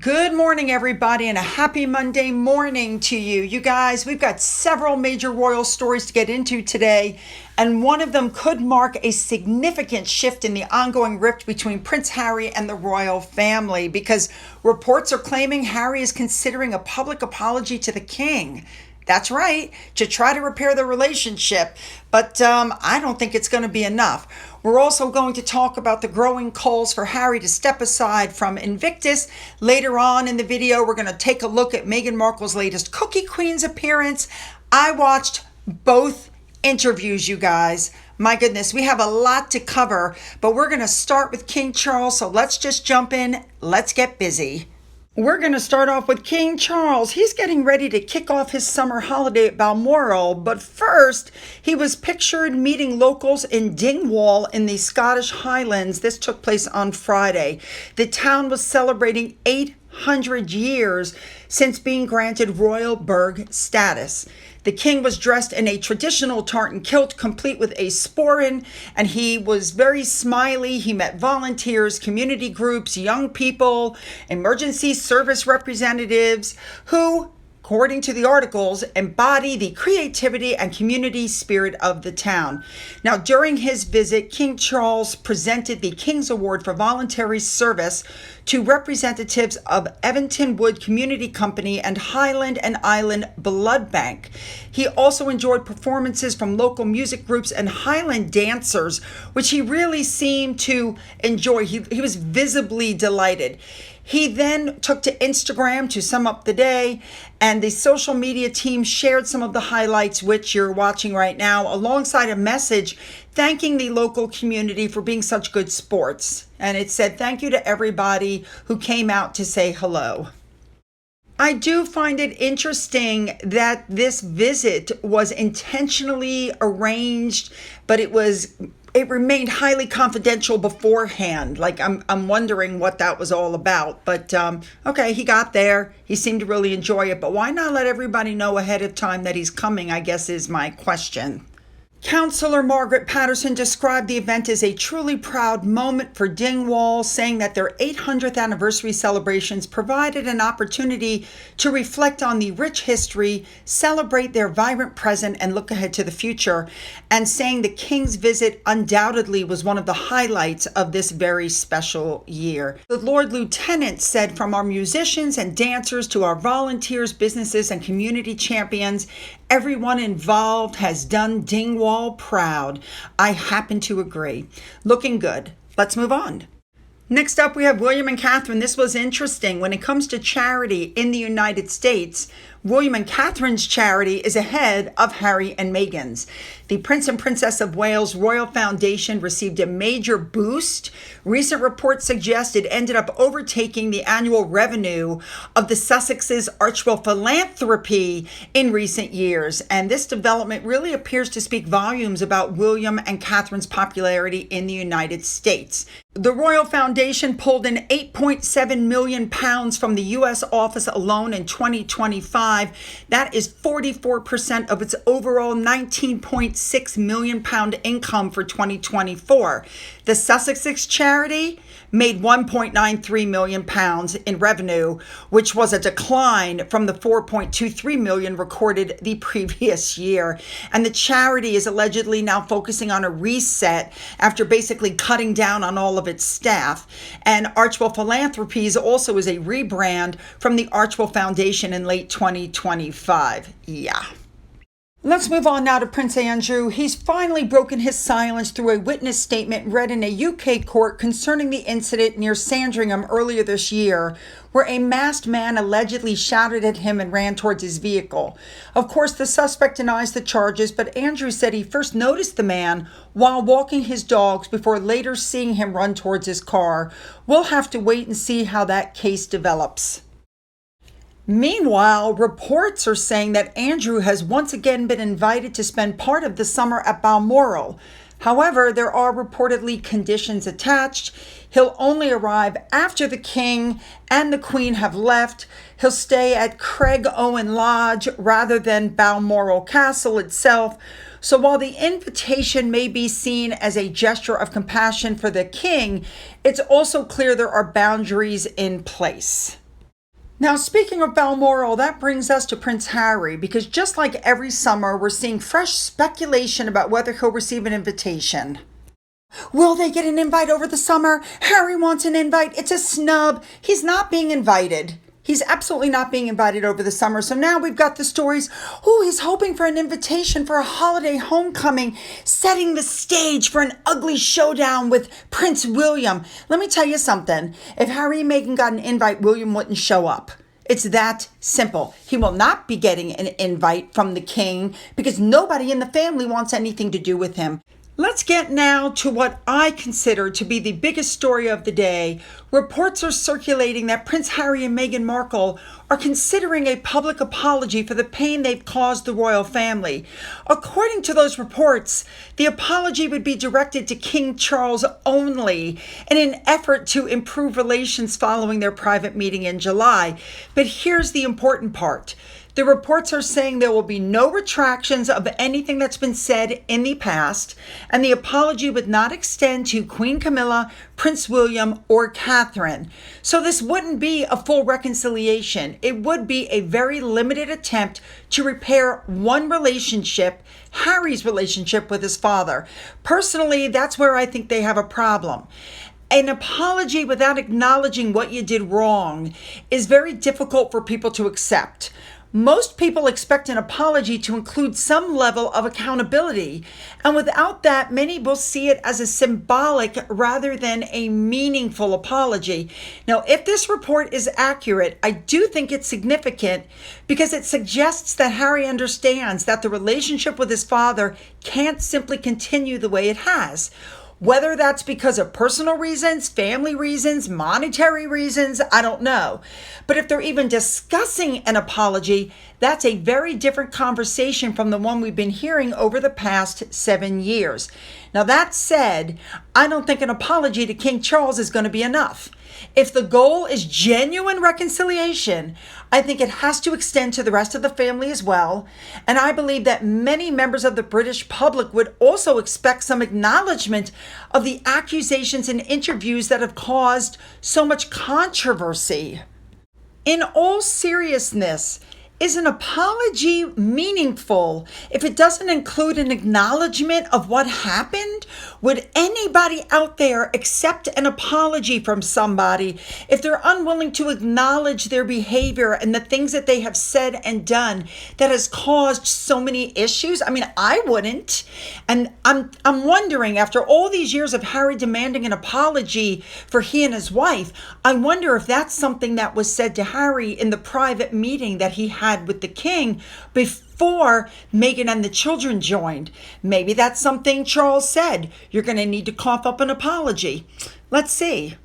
Good morning, everybody, and a happy Monday morning to you. You guys, we've got several major royal stories to get into today, and one of them could mark a significant shift in the ongoing rift between Prince Harry and the royal family, because reports are claiming Harry is considering a public apology to the king. That's right, to try to repair the relationship, but I don't think it's going to be enough. We're also going to talk about the growing calls for Harry to step aside from Invictus. Later on in the video, we're going to take a look at Meghan Markle's latest Cookie Queen's appearance. I watched both interviews, you guys. My goodness, we have a lot to cover, but we're going to start with King Charles, so let's just jump in. Let's get busy. We're going to start off with King Charles. He's getting ready to kick off his summer holiday at Balmoral, but first, he was pictured meeting locals in Dingwall in the Scottish Highlands. This took place on Friday. The town was celebrating 800 years since being granted royal burgh status. The king was dressed in a traditional tartan kilt, complete with a sporran, and he was very smiley. He met volunteers, community groups, young people, emergency service representatives who, according to the articles, embody the creativity and community spirit of the town. Now, during his visit, King Charles presented the King's Award for Voluntary Service to representatives of Evington Wood Community Company and Highland and Island Blood Bank. He also enjoyed performances from local music groups and Highland dancers, which he really seemed to enjoy. He was visibly delighted. He then took to Instagram to sum up the day, and the social media team shared some of the highlights, which you're watching right now, alongside a message thanking the local community for being such good sports. And it said, "Thank you to everybody who came out to say hello." I do find it interesting that this visit was intentionally arranged, but it remained highly confidential beforehand. Like, I'm wondering what that was all about. But okay, he got there. He seemed to really enjoy it. But why not let everybody know ahead of time that he's coming, I guess, is my question. Councillor Margaret Patterson described the event as a truly proud moment for Dingwall, saying that their 800th anniversary celebrations provided an opportunity to reflect on the rich history, celebrate their vibrant present, and look ahead to the future, and saying the King's visit undoubtedly was one of the highlights of this very special year. The Lord Lieutenant said, "From our musicians and dancers to our volunteers, businesses, and community champions, everyone involved has done Dingwall proud." I happen to agree. Looking good. Let's move on. Next up, we have William and Catherine. This was interesting. When it comes to charity in the United States, William and Catherine's charity is ahead of Harry and Meghan's. The Prince and Princess of Wales Royal Foundation received a major boost. Recent reports suggest it ended up overtaking the annual revenue of the Sussex's Archewell Philanthropy in recent years. And this development really appears to speak volumes about William and Catherine's popularity in the United States. The Royal Foundation pulled in £8.7 million from the U.S. office alone in 2025. That is 44% of its overall £19.6 million income for 2024. The Sussex charity made £1.93 million in revenue, which was a decline from the $4.23 million recorded the previous year. And the charity is allegedly now focusing on a reset after basically cutting down on all of its staff. And Archewell Philanthropies also is a rebrand from the Archewell Foundation in late 2025. Yeah. Let's move on now to Prince Andrew. He's finally broken his silence through a witness statement read in a UK court concerning the incident near Sandringham earlier this year, where a masked man allegedly shouted at him and ran towards his vehicle. Of course, the suspect denies the charges, but Andrew said he first noticed the man while walking his dogs before later seeing him run towards his car. We'll have to wait and see how that case develops. Meanwhile, reports are saying that Andrew has once again been invited to spend part of the summer at Balmoral. However, there are reportedly conditions attached. He'll only arrive after the King and the Queen have left. He'll stay at Craig Owen Lodge rather than Balmoral Castle itself. So while the invitation may be seen as a gesture of compassion for the King, it's also clear there are boundaries in place. Now, speaking of Balmoral, that brings us to Prince Harry, because just like every summer, we're seeing fresh speculation about whether he'll receive an invitation. Will they get an invite over the summer? Harry wants an invite. It's a snub. He's not being invited. He's absolutely not being invited over the summer. So now we've got the stories. Oh, he's hoping for an invitation for a holiday homecoming, setting the stage for an ugly showdown with Prince William. Let me tell you something. If Harry and Meghan got an invite, William wouldn't show up. It's that simple. He will not be getting an invite from the king because nobody in the family wants anything to do with him. Let's get now to what I consider to be the biggest story of the day. Reports are circulating that Prince Harry and Meghan Markle are considering a public apology for the pain they've caused the royal family. According to those reports, the apology would be directed to King Charles only in an effort to improve relations following their private meeting in July. But here's the important part. The reports are saying there will be no retractions of anything that's been said in the past, and the apology would not extend to Queen Camilla, Prince William, or Catherine. So this wouldn't be a full reconciliation. It would be a very limited attempt to repair one relationship, Harry's relationship with his father. Personally, that's where I think they have a problem. An apology without acknowledging what you did wrong is very difficult for people to accept. Most people expect an apology to include some level of accountability, and without that, many will see it as a symbolic rather than a meaningful apology. Now, if this report is accurate, I do think it's significant because it suggests that Harry understands that the relationship with his father can't simply continue the way it has. Whether that's because of personal reasons, family reasons, monetary reasons, I don't know. But if they're even discussing an apology, that's a very different conversation from the one we've been hearing over the past 7 years. Now, that said, I don't think an apology to King Charles is going to be enough. If the goal is genuine reconciliation, I think it has to extend to the rest of the family as well. And I believe that many members of the British public would also expect some acknowledgement of the accusations and interviews that have caused so much controversy. In all seriousness, is an apology meaningful if it doesn't include an acknowledgement of what happened? Would anybody out there accept an apology from somebody if they're unwilling to acknowledge their behavior and the things that they have said and done that has caused so many issues? I mean, I wouldn't. And I'm wondering, after all these years of Harry demanding an apology for he and his wife, I wonder if that's something that was said to Harry in the private meeting that he had with the king before Meghan and the children joined. Maybe that's something Charles said. You're going to need to cough up an apology. Let's see.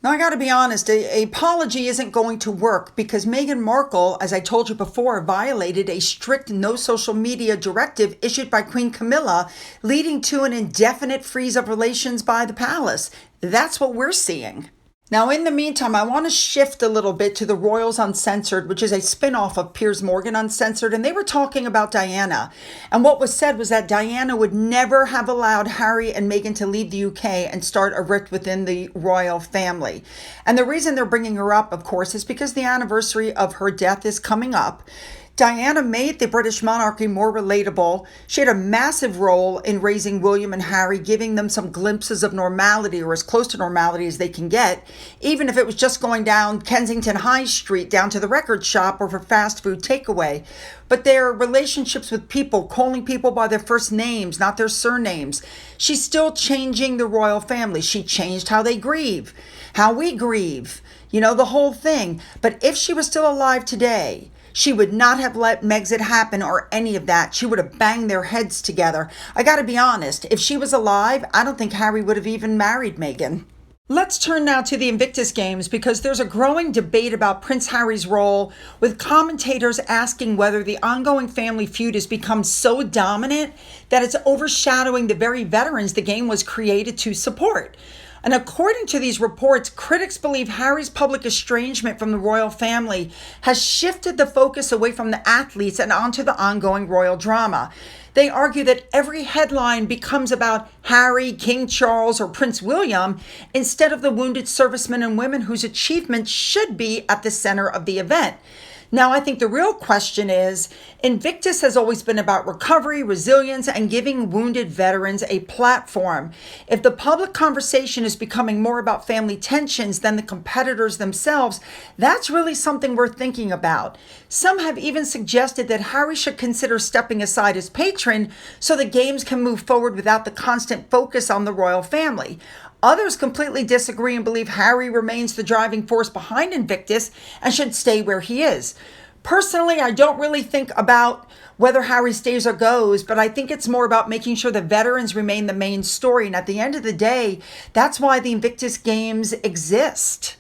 Now, I got to be honest, an apology isn't going to work because Meghan Markle, as I told you before, violated a strict no social media directive issued by Queen Camilla, leading to an indefinite freeze of relations by the palace. That's what we're seeing. Now, in the meantime, I want to shift a little bit to the Royals Uncensored, which is a spin-off of Piers Morgan Uncensored, and they were talking about Diana. And what was said was that Diana would never have allowed Harry and Meghan to leave the UK and start a rift within the royal family. And the reason they're bringing her up, of course, is because the anniversary of her death is coming up. Diana made the British monarchy more relatable. She had a massive role in raising William and Harry, giving them some glimpses of normality, or as close to normality as they can get, even if it was just going down Kensington High Street, down to the record shop or for fast food takeaway. But their relationships with people, calling people by their first names, not their surnames. She's still changing the royal family. She changed how they grieve, how we grieve, the whole thing. But if she was still alive today, she would not have let Megxit happen or any of that. She would have banged their heads together. I got to be honest, if she was alive, I don't think Harry would have even married Meghan. Let's turn now to the Invictus Games because there's a growing debate about Prince Harry's role, with commentators asking whether the ongoing family feud has become so dominant that it's overshadowing the very veterans the game was created to support. And according to these reports, critics believe Harry's public estrangement from the royal family has shifted the focus away from the athletes and onto the ongoing royal drama. They argue that every headline becomes about Harry, King Charles, or Prince William instead of the wounded servicemen and women whose achievements should be at the center of the event. Now, I think the real question is, Invictus has always been about recovery, resilience, and giving wounded veterans a platform. If the public conversation is becoming more about family tensions than the competitors themselves, that's really something worth thinking about. Some have even suggested that Harry should consider stepping aside as patron so the games can move forward without the constant focus on the royal family. Others completely disagree and believe Harry remains the driving force behind Invictus and should stay where he is. Personally, I don't really think about whether Harry stays or goes, but I think it's more about making sure the veterans remain the main story. And at the end of the day, that's why the Invictus Games exist.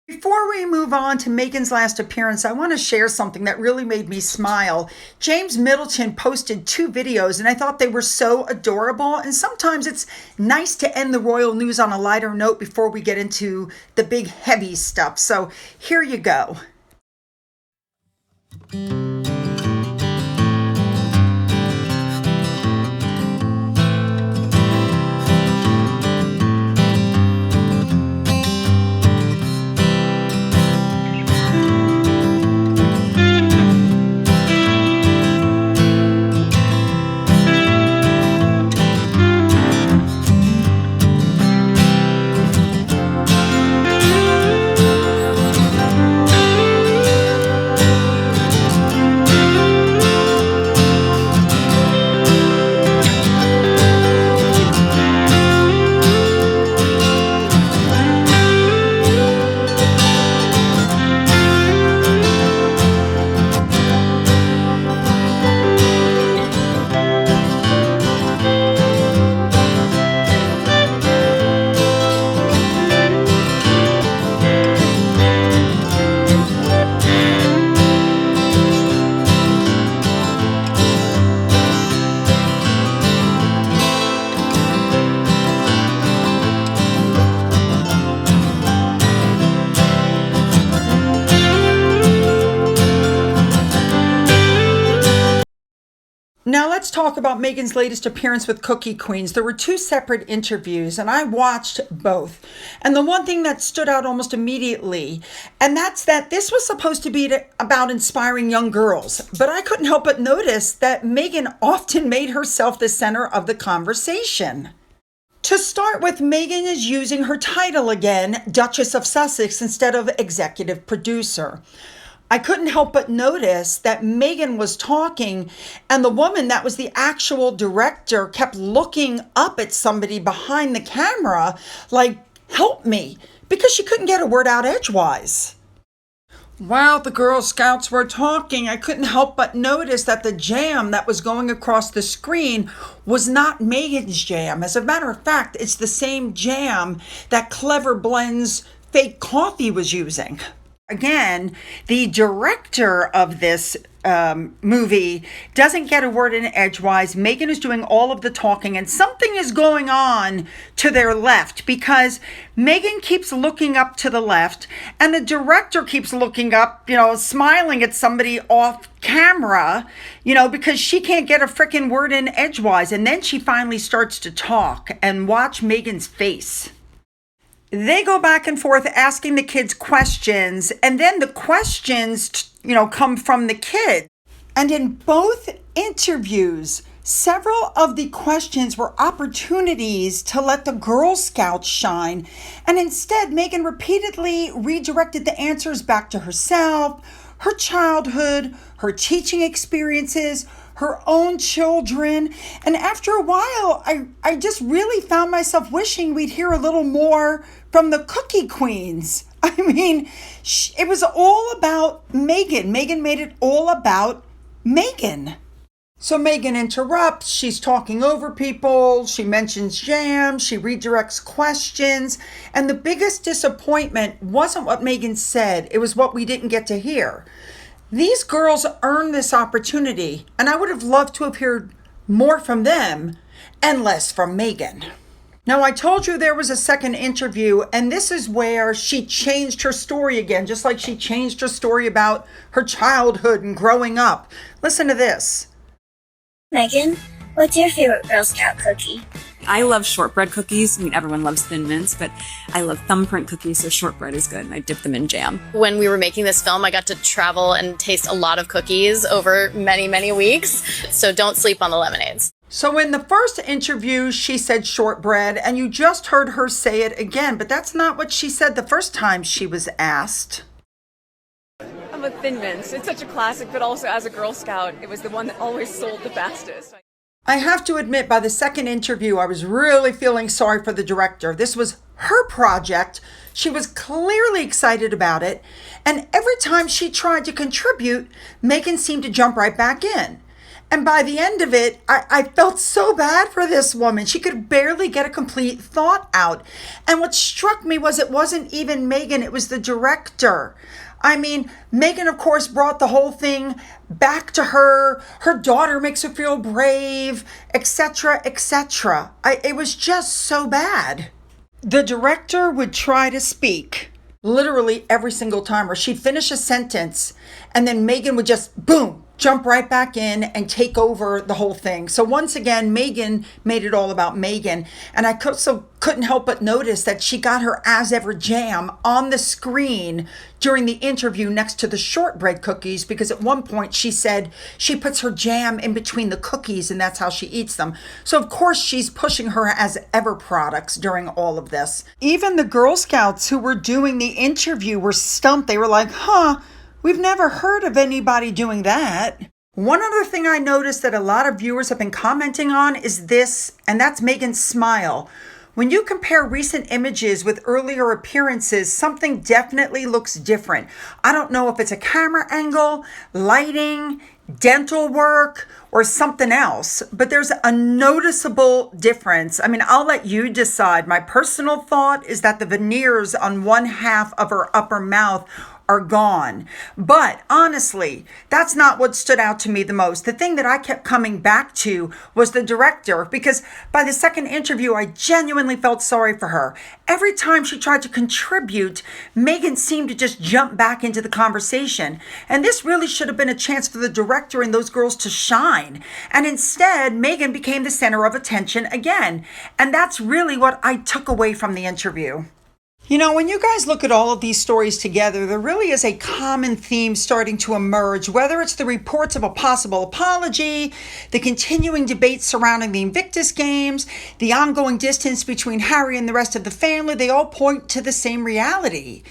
Before we move on to Meghan's last appearance, I want to share something that really made me smile. James Middleton posted 2 videos, and I thought they were so adorable. And sometimes it's nice to end the royal news on a lighter note before we get into the big heavy stuff. So here you go. Now let's talk about Meghan's latest appearance with Cookie Queens. There were 2 separate interviews and I watched both. And the one thing that stood out almost immediately, and that's that this was supposed to be about inspiring young girls. But I couldn't help but notice that Meghan often made herself the center of the conversation. To start with, Meghan is using her title again, Duchess of Sussex, instead of executive producer. I couldn't help but notice that Meghan was talking and the woman that was the actual director kept looking up at somebody behind the camera like, help me, because she couldn't get a word out edgewise. While the Girl Scouts were talking, I couldn't help but notice that the jam that was going across the screen was not Meghan's jam. As a matter of fact, it's the same jam that Clever Blends fake coffee was using. Again, the director of this movie doesn't get a word in edgewise. Meghan is doing all of the talking, and something is going on to their left because Meghan keeps looking up to the left, and the director keeps looking up, smiling at somebody off camera, because she can't get a freaking word in edgewise. And then she finally starts to talk, and watch Meghan's face. They go back and forth asking the kids questions, and then the questions, come from the kids. And in both interviews, several of the questions were opportunities to let the Girl Scouts shine. And instead, Meghan repeatedly redirected the answers back to herself, her childhood, her teaching experiences, her own children. And after a while, I just really found myself wishing we'd hear a little more from the Cookie Queens. I mean, it was all about Meghan. Meghan made it all about Meghan. So Meghan interrupts, she's talking over people, she mentions jam, she redirects questions, and the biggest disappointment wasn't what Meghan said, it was what we didn't get to hear. These girls earned this opportunity, and I would have loved to have heard more from them and less from Meghan. Now, I told you there was a second interview, and this is where she changed her story again, just like she changed her story about her childhood and growing up. Listen to this. Meghan, what's your favorite Girl Scout cookie? I love shortbread cookies. I mean, everyone loves Thin Mints, but I love thumbprint cookies, so shortbread is good, and I dip them in jam. When we were making this film, I got to travel and taste a lot of cookies over many, many weeks, so don't sleep on the lemonades. So in the first interview, she said shortbread, and you just heard her say it again, but that's not what she said the first time she was asked. I'm a Thin Mints. It's such a classic, but also as a Girl Scout, it was the one that always sold the fastest. I have to admit, by the second interview, I was really feeling sorry for the director. This was her project. She was clearly excited about it. And every time she tried to contribute, Meghan seemed to jump right back in. And by the end of it, I felt so bad for this woman. She could barely get a complete thought out. And what struck me was it wasn't even Meghan, it was the director. I mean, Meghan, of course, brought the whole thing back to her. Her daughter makes her feel brave, etc., etc. It was just so bad. The director would try to speak literally every single time, or she'd finish a sentence, and then Meghan would just, boom, jump right back in and take over the whole thing. So once again, Meghan made it all about Meghan. And I couldn't help but notice that she got her as ever jam on the screen during the interview next to the shortbread cookies, because at one point she said she puts her jam in between the cookies and that's how she eats them. So of course she's pushing her as ever products during all of this. Even the Girl Scouts who were doing the interview were stumped. They were like, we've never heard of anybody doing that. One other thing I noticed that a lot of viewers have been commenting on is this, and that's Meghan's smile. When you compare recent images with earlier appearances, something definitely looks different. I don't know if it's a camera angle, lighting, dental work, or something else, but there's a noticeable difference. I mean, I'll let you decide. My personal thought is that the veneers on one half of her upper mouth are gone. But honestly, that's not what stood out to me the most. The thing that I kept coming back to was the director, because by the second interview, I genuinely felt sorry for her. Every time she tried to contribute, Meghan seemed to just jump back into the conversation. And this really should have been a chance for the director and those girls to shine. And instead, Meghan became the center of attention again. And that's really what I took away from the interview. You know, when you guys look at all of these stories together, there really is a common theme starting to emerge, whether it's the reports of a possible apology, the continuing debate surrounding the Invictus Games, the ongoing distance between Harry and the rest of the family. They all point to the same reality.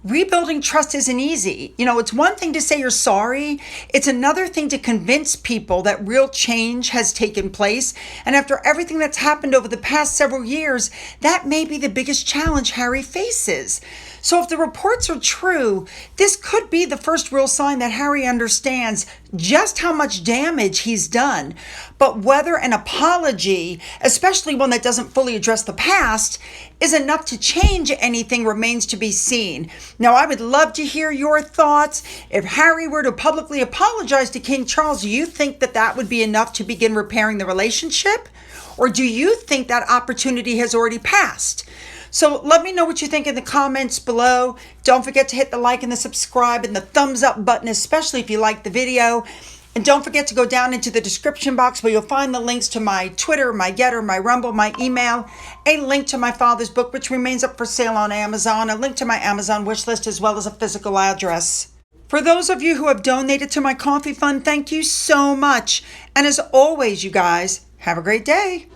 Rebuilding trust isn't easy. You know, it's one thing to say you're sorry. It's another thing to convince people that real change has taken place. And after everything that's happened over the past several years, that may be the biggest challenge Harry faces. So if the reports are true, this could be the first real sign that Harry understands just how much damage he's done. But whether an apology, especially one that doesn't fully address the past, is enough to change anything remains to be seen. Now, I would love to hear your thoughts. If Harry were to publicly apologize to King Charles, do you think that that would be enough to begin repairing the relationship? Or do you think that opportunity has already passed? So let me know what you think in the comments below. Don't forget to hit the like and the subscribe and the thumbs up button, especially if you like the video. And don't forget to go down into the description box where you'll find the links to my Twitter, my Gettr, my Rumble, my email, a link to my father's book, which remains up for sale on Amazon, a link to my Amazon wish list, as well as a physical address. For those of you who have donated to my coffee fund, thank you so much. And as always, you guys, have a great day.